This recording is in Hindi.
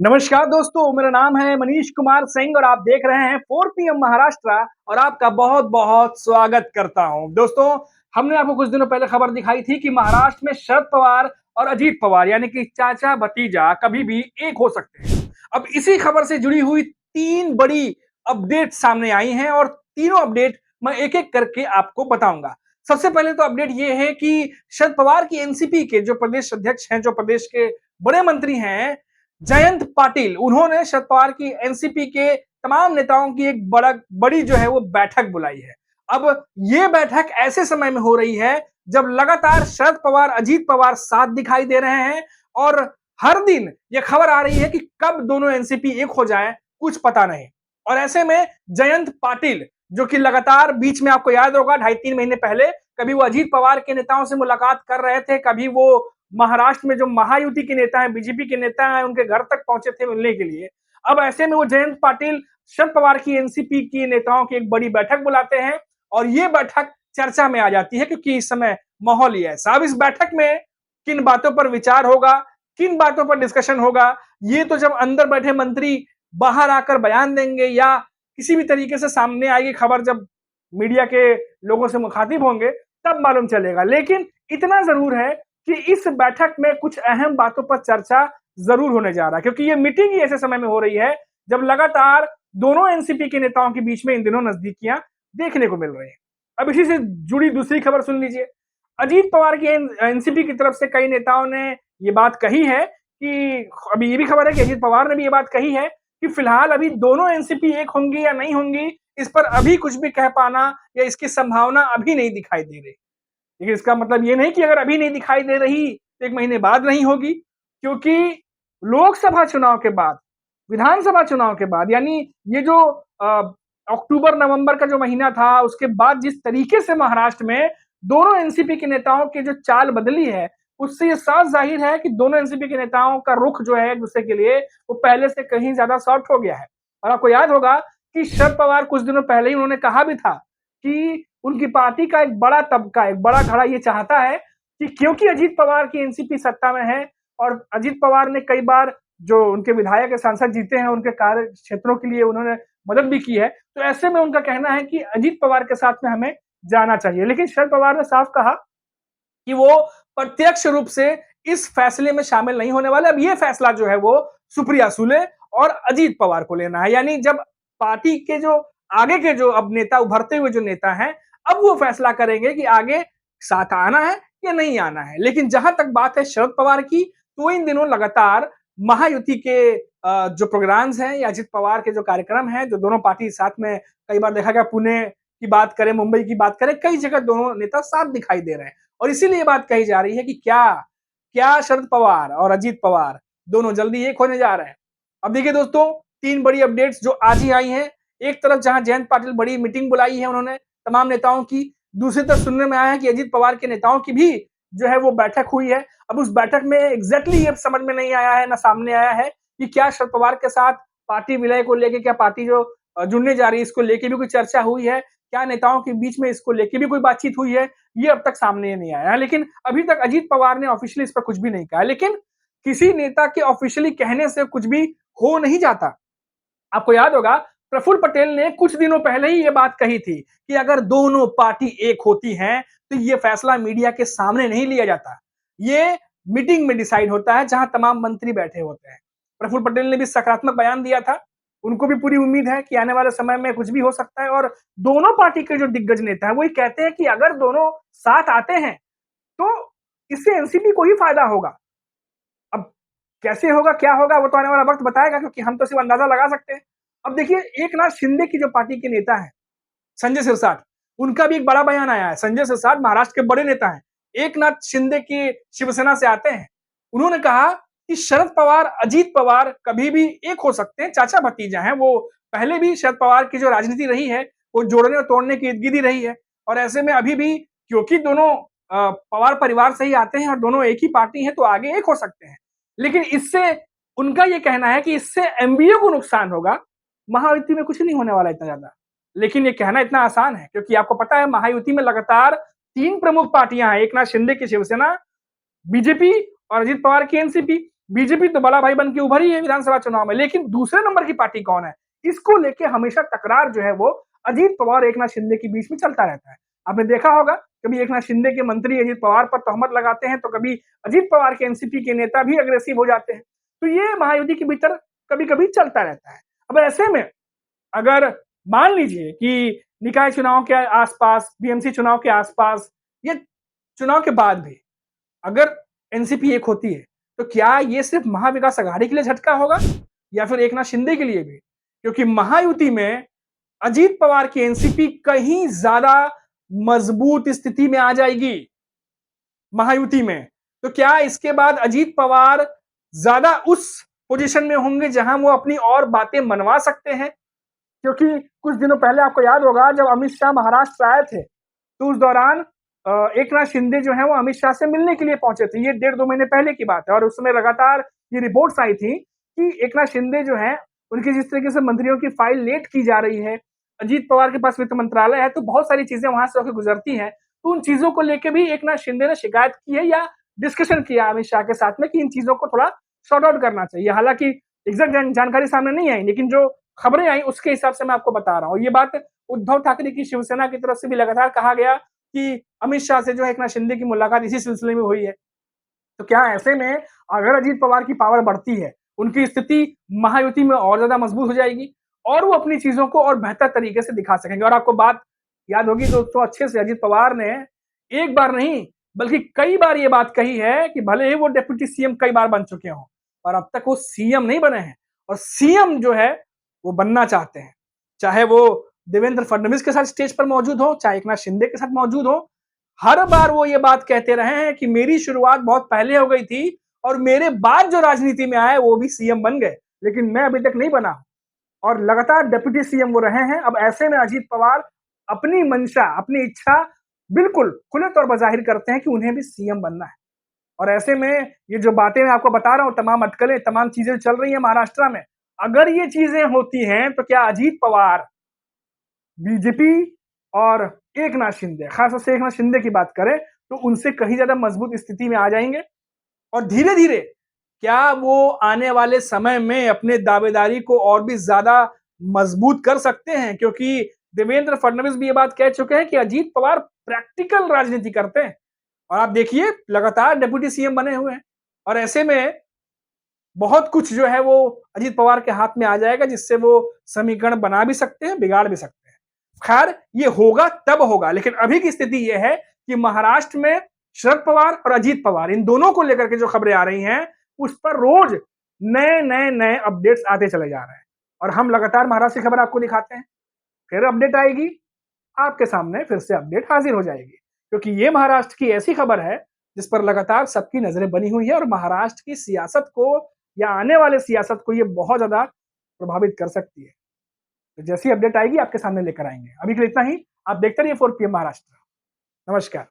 नमस्कार दोस्तों, मेरा नाम है मनीष कुमार सिंह और आप देख रहे हैं 4 पीएम महाराष्ट्र और आपका बहुत-बहुत स्वागत करता हूं। दोस्तों, हमने आपको कुछ दिनों पहले खबर दिखाई थी कि महाराष्ट्र में शरद पवार और अजीत पवार यानी कि चाचा भतीजा कभी भी एक हो सकते हैं। अब इसी खबर से जुड़ी हुई 3 बड़ी अपडेट सामने आई हैं और तीनों अपडेट मैं एक-एक करके आपको बताऊंगा। सबसे पहले तो अपडेट ये है कि शरद पवार की एनसीपी के जो प्रदेश अध्यक्ष हैं, जो प्रदेश के बड़े मंत्री हैं, जयंत पाटिल, उन्होंने शरद पवार की एनसीपी के तमाम नेताओं की एक बड़ी जो है वो बैठक बुलाई है। अब ये बैठक ऐसे समय में हो रही है जब लगातार शरद पवार, अजीत पवार साथ दिखाई दे रहे हैं और हर दिन ये खबर आ रही है कि कब दोनों एनसीपी एक हो जाए, कुछ पता नहीं। और ऐसे में जयंत पाटिल, जो कि लगातार बीच में आपको याद होगा 2.5-3 महीने पहले कभी वो अजीत पवार के नेताओं से मुलाकात कर रहे थे, कभी वो महाराष्ट्र में जो महायुति के नेता हैं, बीजेपी के नेता हैं, उनके घर तक पहुंचे थे मिलने के लिए। अब ऐसे में वो जयंत पाटिल शरद पवार की एनसीपी की नेताओं की एक बड़ी बैठक बुलाते हैं और ये बैठक चर्चा में आ जाती है क्योंकि इस समय माहौल ही ऐसा। अब इस बैठक में किन बातों पर विचार होगा, किन बातों पर डिस्कशन होगा, ये तो जब अंदर बैठे मंत्री बाहर आकर बयान देंगे या किसी भी तरीके से सामने आएगी खबर, जब मीडिया के लोगों से मुखातिब होंगे तब मालूम चलेगा। लेकिन इतना जरूर है कि इस बैठक में कुछ अहम बातों पर चर्चा जरूर होने जा रहा है क्योंकि ये मीटिंग ही ऐसे समय में हो रही है जब लगातार दोनों एनसीपी के नेताओं के बीच में इन दिनों नजदीकियां देखने को मिल रही हैं। अब इसी से जुड़ी दूसरी खबर सुन लीजिए। अजीत पवार की एनसीपी की तरफ से कई नेताओं ने ये बात कही है कि अभी ये भी खबर है कि अजीत पवार ने भी ये बात कही है कि फिलहाल अभी दोनों एनसीपी एक होंगी या नहीं होंगी, इस पर अभी कुछ भी कह पाना या इसकी संभावना अभी नहीं दिखाई दे रही। लेकिन इसका मतलब ये नहीं कि अगर अभी नहीं दिखाई दे रही तो 1 महीने बाद नहीं होगी, क्योंकि लोकसभा चुनाव के बाद, विधानसभा चुनाव के बाद, यानी ये जो अक्टूबर नवंबर का जो महीना था उसके बाद जिस तरीके से महाराष्ट्र में दोनों एनसीपी के नेताओं की जो चाल बदली है, उससे ये साफ जाहिर है कि दोनों एनसीपी के नेताओं का रुख जो है एक दूसरे के लिए वो पहले से कहीं ज्यादा सॉफ्ट हो गया है। और आपको याद होगा कि शरद पवार कुछ दिनों पहले ही उन्होंने कहा भी था कि उनकी पार्टी का एक बड़ा तबका, एक बड़ा धड़ा ये चाहता है कि क्योंकि अजीत पवार की एनसीपी सत्ता में है और अजीत पवार ने कई बार जो उनके विधायक सांसद जीते हैं उनके कार्य क्षेत्रों के लिए उन्होंने मदद भी की है, तो ऐसे में उनका कहना है कि अजीत पवार के साथ में हमें जाना चाहिए। लेकिन शरद पवार ने साफ कहा कि वो प्रत्यक्ष रूप से इस फैसले में शामिल नहीं होने वाले। अब ये फैसला जो है वो सुप्रिया सुले और अजीत पवार को लेना है, यानी जब पार्टी के जो आगे के जो अब नेता, उभरते हुए जो नेता हैं, अब वो फैसला करेंगे कि आगे साथ आना है या नहीं आना है। लेकिन जहां तक बात है शरद पवार की, तो इन दिनों लगातार महायुति के जो प्रोग्राम्स हैं या अजित पवार के जो कार्यक्रम हैं, जो दोनों पार्टी साथ में, कई बार देखा गया पुणे की बात करें, मुंबई की बात करें, कई जगह दोनों नेता साथ दिखाई दे रहे हैं और इसीलिए ये बात कही जा रही है कि क्या क्या शरद पवार और अजीत पवार दोनों जल्दी एक होने जा रहे हैं। अब देखिए दोस्तों, 3 बड़ी अपडेट्स जो आज ही आई हैं। एक तरफ जहां जयंत पाटिल बड़ी मीटिंग बुलाई है उन्होंने तमाम नेताओं की, दूसरी तरफ सुनने में आया है कि अजीत पवार के नेताओं की भी जो है वो बैठक हुई है। अब उस बैठक में एग्जैक्टली ये समझ में नहीं आया है, ना सामने आया है कि क्या शरद पवार के साथ पार्टी विलय को लेके, क्या पार्टी जो जुड़ने जा रही है इसको लेके भी कोई चर्चा हुई है, क्या नेताओं के बीच में इसको लेके भी कोई बातचीत हुई है, ये अब तक सामने नहीं आया है। लेकिन अभी तक अजीत पवार ने ऑफिशियली इस पर कुछ भी नहीं कहा। लेकिन किसी नेता के ऑफिशियली कहने से कुछ भी हो नहीं जाता। आपको याद होगा प्रफुल्ल पटेल ने कुछ दिनों पहले ही ये बात कही थी कि अगर दोनों पार्टी एक होती हैं तो ये फैसला मीडिया के सामने नहीं लिया जाता, ये मीटिंग में डिसाइड होता है जहां तमाम मंत्री बैठे होते हैं। प्रफुल्ल पटेल ने भी सकारात्मक बयान दिया था, उनको भी पूरी उम्मीद है कि आने वाले समय में कुछ भी हो सकता है और दोनों पार्टी के जो दिग्गज नेता हैं वो ये कहते हैं कि अगर दोनों साथ आते हैं तो इससे एनसीपी को ही फायदा होगा। अब कैसे होगा, क्या होगा, वो तो आने वाला वक्त बताएगा, क्योंकि हम तो सिर्फ अंदाजा लगा सकते हैं। अब देखिए, एकनाथ शिंदे की जो पार्टी के नेता है संजय सिरसाट, उनका भी एक बड़ा बयान आया है। संजय सिरसाट महाराष्ट्र के बड़े नेता हैं, एकनाथ शिंदे की शिवसेना से आते हैं। उन्होंने कहा कि शरद पवार, अजीत पवार कभी भी एक हो सकते हैं, चाचा भतीजा हैं वो। पहले भी शरद पवार की जो राजनीति रही है वो जोड़ने और तोड़ने की इर्द गिर्द ही रही है और ऐसे में अभी भी क्योंकि दोनों पवार परिवार से ही आते हैं और दोनों एक ही पार्टी है तो आगे एक हो सकते हैं। लेकिन इससे उनका ये कहना है कि इससे एमबीए को नुकसान होगा, महायुति में कुछ नहीं होने वाला इतना ज्यादा। लेकिन ये कहना इतना आसान है क्योंकि आपको पता है महायुति में लगातार 3 प्रमुख पार्टियां हैं, एकनाथ शिंदे की शिवसेना, बीजेपी और अजीत पवार की एनसीपी। बीजेपी तो बड़ा भाई बन के उभरी है विधानसभा चुनाव में, लेकिन दूसरे नंबर की पार्टी कौन है? इसको लेके हमेशा टकरार जो है वो अजीत पवार, एकनाथ शिंदे के बीच में चलता रहता है। आपने देखा होगा, कभी एकनाथ शिंदे के मंत्री अजीत पवार पर तोहमत लगाते हैं, तो कभी अजीत पवार के एनसीपी के नेता भी अग्रेसिव हो जाते हैं। तो ये महायुति के भीतर कभी-कभी चलता रहता है। अब ऐसे में अगर मान लीजिए कि निकाय चुनाव के आसपास, बीएमसी चुनाव के आसपास या चुनाव के बाद भी अगर एनसीपी एक होती है, तो क्या ये सिर्फ महाविकास अघाड़ी के लिए झटका होगा या फिर एकनाथ शिंदे के लिए भी? क्योंकि महायुति में अजीत पवार की एनसीपी कहीं ज्यादा मजबूत स्थिति में आ जाएगी महायुति में। तो क्या इसके बाद अजीत पवार ज्यादा उस पोजीशन में होंगे जहां वो अपनी और बातें मनवा सकते हैं? क्योंकि कुछ दिनों पहले आपको याद होगा, जब अमित शाह महाराष्ट्र आए थे, तो उस दौरान एकनाथ शिंदे जो है वो अमित शाह से मिलने के लिए पहुंचे थे। ये 1.5-2 महीने पहले की बात है और उस समय लगातार ये रिपोर्ट्स आई थी कि एकनाथ शिंदे जो है, उनकी जिस तरीके से मंत्रियों की फाइल लेट की जा रही है, अजीत पवार के पास वित्त मंत्रालय है, तो बहुत सारी चीजें वहां से होकर गुजरती हैं। तो उन चीजों को लेकर भी एकनाथ शिंदे ने शिकायत की है या डिस्कशन किया अमित शाह के साथ में कि इन चीजों को थोड़ा सॉर्ट आउट करना चाहिए। हालांकि एग्जैक्ट जानकारी सामने नहीं आई, लेकिन जो खबरें आई उसके हिसाब से मैं आपको बता रहा हूँ। ये बात उद्धव ठाकरे की शिवसेना की तरफ से भी लगातार कहा गया कि अमित शाह से जो है एकनाथ शिंदे की मुलाकात इसी सिलसिले में हुई है। तो क्या ऐसे में अगर अजीत पवार की पावर बढ़ती है, उनकी स्थिति महायुति में और ज्यादा मजबूत हो जाएगी और वो अपनी चीजों को और बेहतर तरीके से दिखा सकेंगे। और आपको बात याद होगी दोस्तों अच्छे से, अजीत पवार ने एक बार नहीं बल्कि कई बार ये बात कही है कि भले ही वो डिप्टी सीएम कई बार बन चुके हों, और अब तक वो सीएम नहीं बने हैं और सीएम जो है वो बनना चाहते हैं। चाहे वो देवेंद्र फडणवीस के साथ स्टेज पर मौजूद हो, चाहे एकनाथ शिंदे के साथ मौजूद हो, हर बार वो ये बात कहते रहे हैं कि मेरी शुरुआत बहुत पहले हो गई थी और मेरे बाद जो राजनीति में आए वो भी सीएम बन गए, लेकिन मैं अभी तक नहीं बना। और लगातार डिप्टी सीएम वो रहे हैं। अब ऐसे में अजीत पवार अपनी मंशा, अपनी इच्छा बिल्कुल खुले तौर पर जाहिर करते हैं कि उन्हें भी सीएम बनना है। और ऐसे में ये जो बातें मैं आपको बता रहा हूं, तमाम अटकलें, तमाम चीजें चल रही है महाराष्ट्र में, अगर ये चीजें होती हैं तो क्या अजीत पवार बीजेपी और एकनाथ शिंदे, खासतौर से एकनाथ शिंदे की बात करें तो उनसे कहीं ज्यादा मजबूत स्थिति में आ जाएंगे और धीरे धीरे क्या वो आने वाले समय में अपने दावेदारी को और भी ज्यादा मजबूत कर सकते हैं? क्योंकि देवेंद्र फडणवीस भी ये बात कह चुके हैं कि अजीत पवार प्रैक्टिकल राजनीति करते हैं और आप देखिए लगातार डिप्टी सीएम बने हुए हैं। और ऐसे में बहुत कुछ जो है वो अजीत पवार के हाथ में आ जाएगा, जिससे वो समीकरण बना भी सकते हैं, बिगाड़ भी सकते हैं। खैर ये होगा तब होगा, लेकिन अभी की स्थिति ये है कि महाराष्ट्र में शरद पवार और अजीत पवार, इन दोनों को लेकर के जो खबरें आ रही हैं उस पर रोज नए नए नए अपडेट्स आते चले जा रहे हैं और हम लगातार महाराष्ट्र की खबर आपको दिखाते हैं। फिर अपडेट आएगी, आपके सामने फिर से अपडेट हाजिर हो जाएगी, क्योंकि ये महाराष्ट्र की ऐसी खबर है जिस पर लगातार सबकी नजरें बनी हुई है और महाराष्ट्र की सियासत को या आने वाले सियासत को ये बहुत ज्यादा प्रभावित कर सकती है। तो जैसी अपडेट आएगी आपके सामने लेकर आएंगे। अभी के लिए इतना ही। आप देखते रहिए 4 PM महाराष्ट्र। नमस्कार।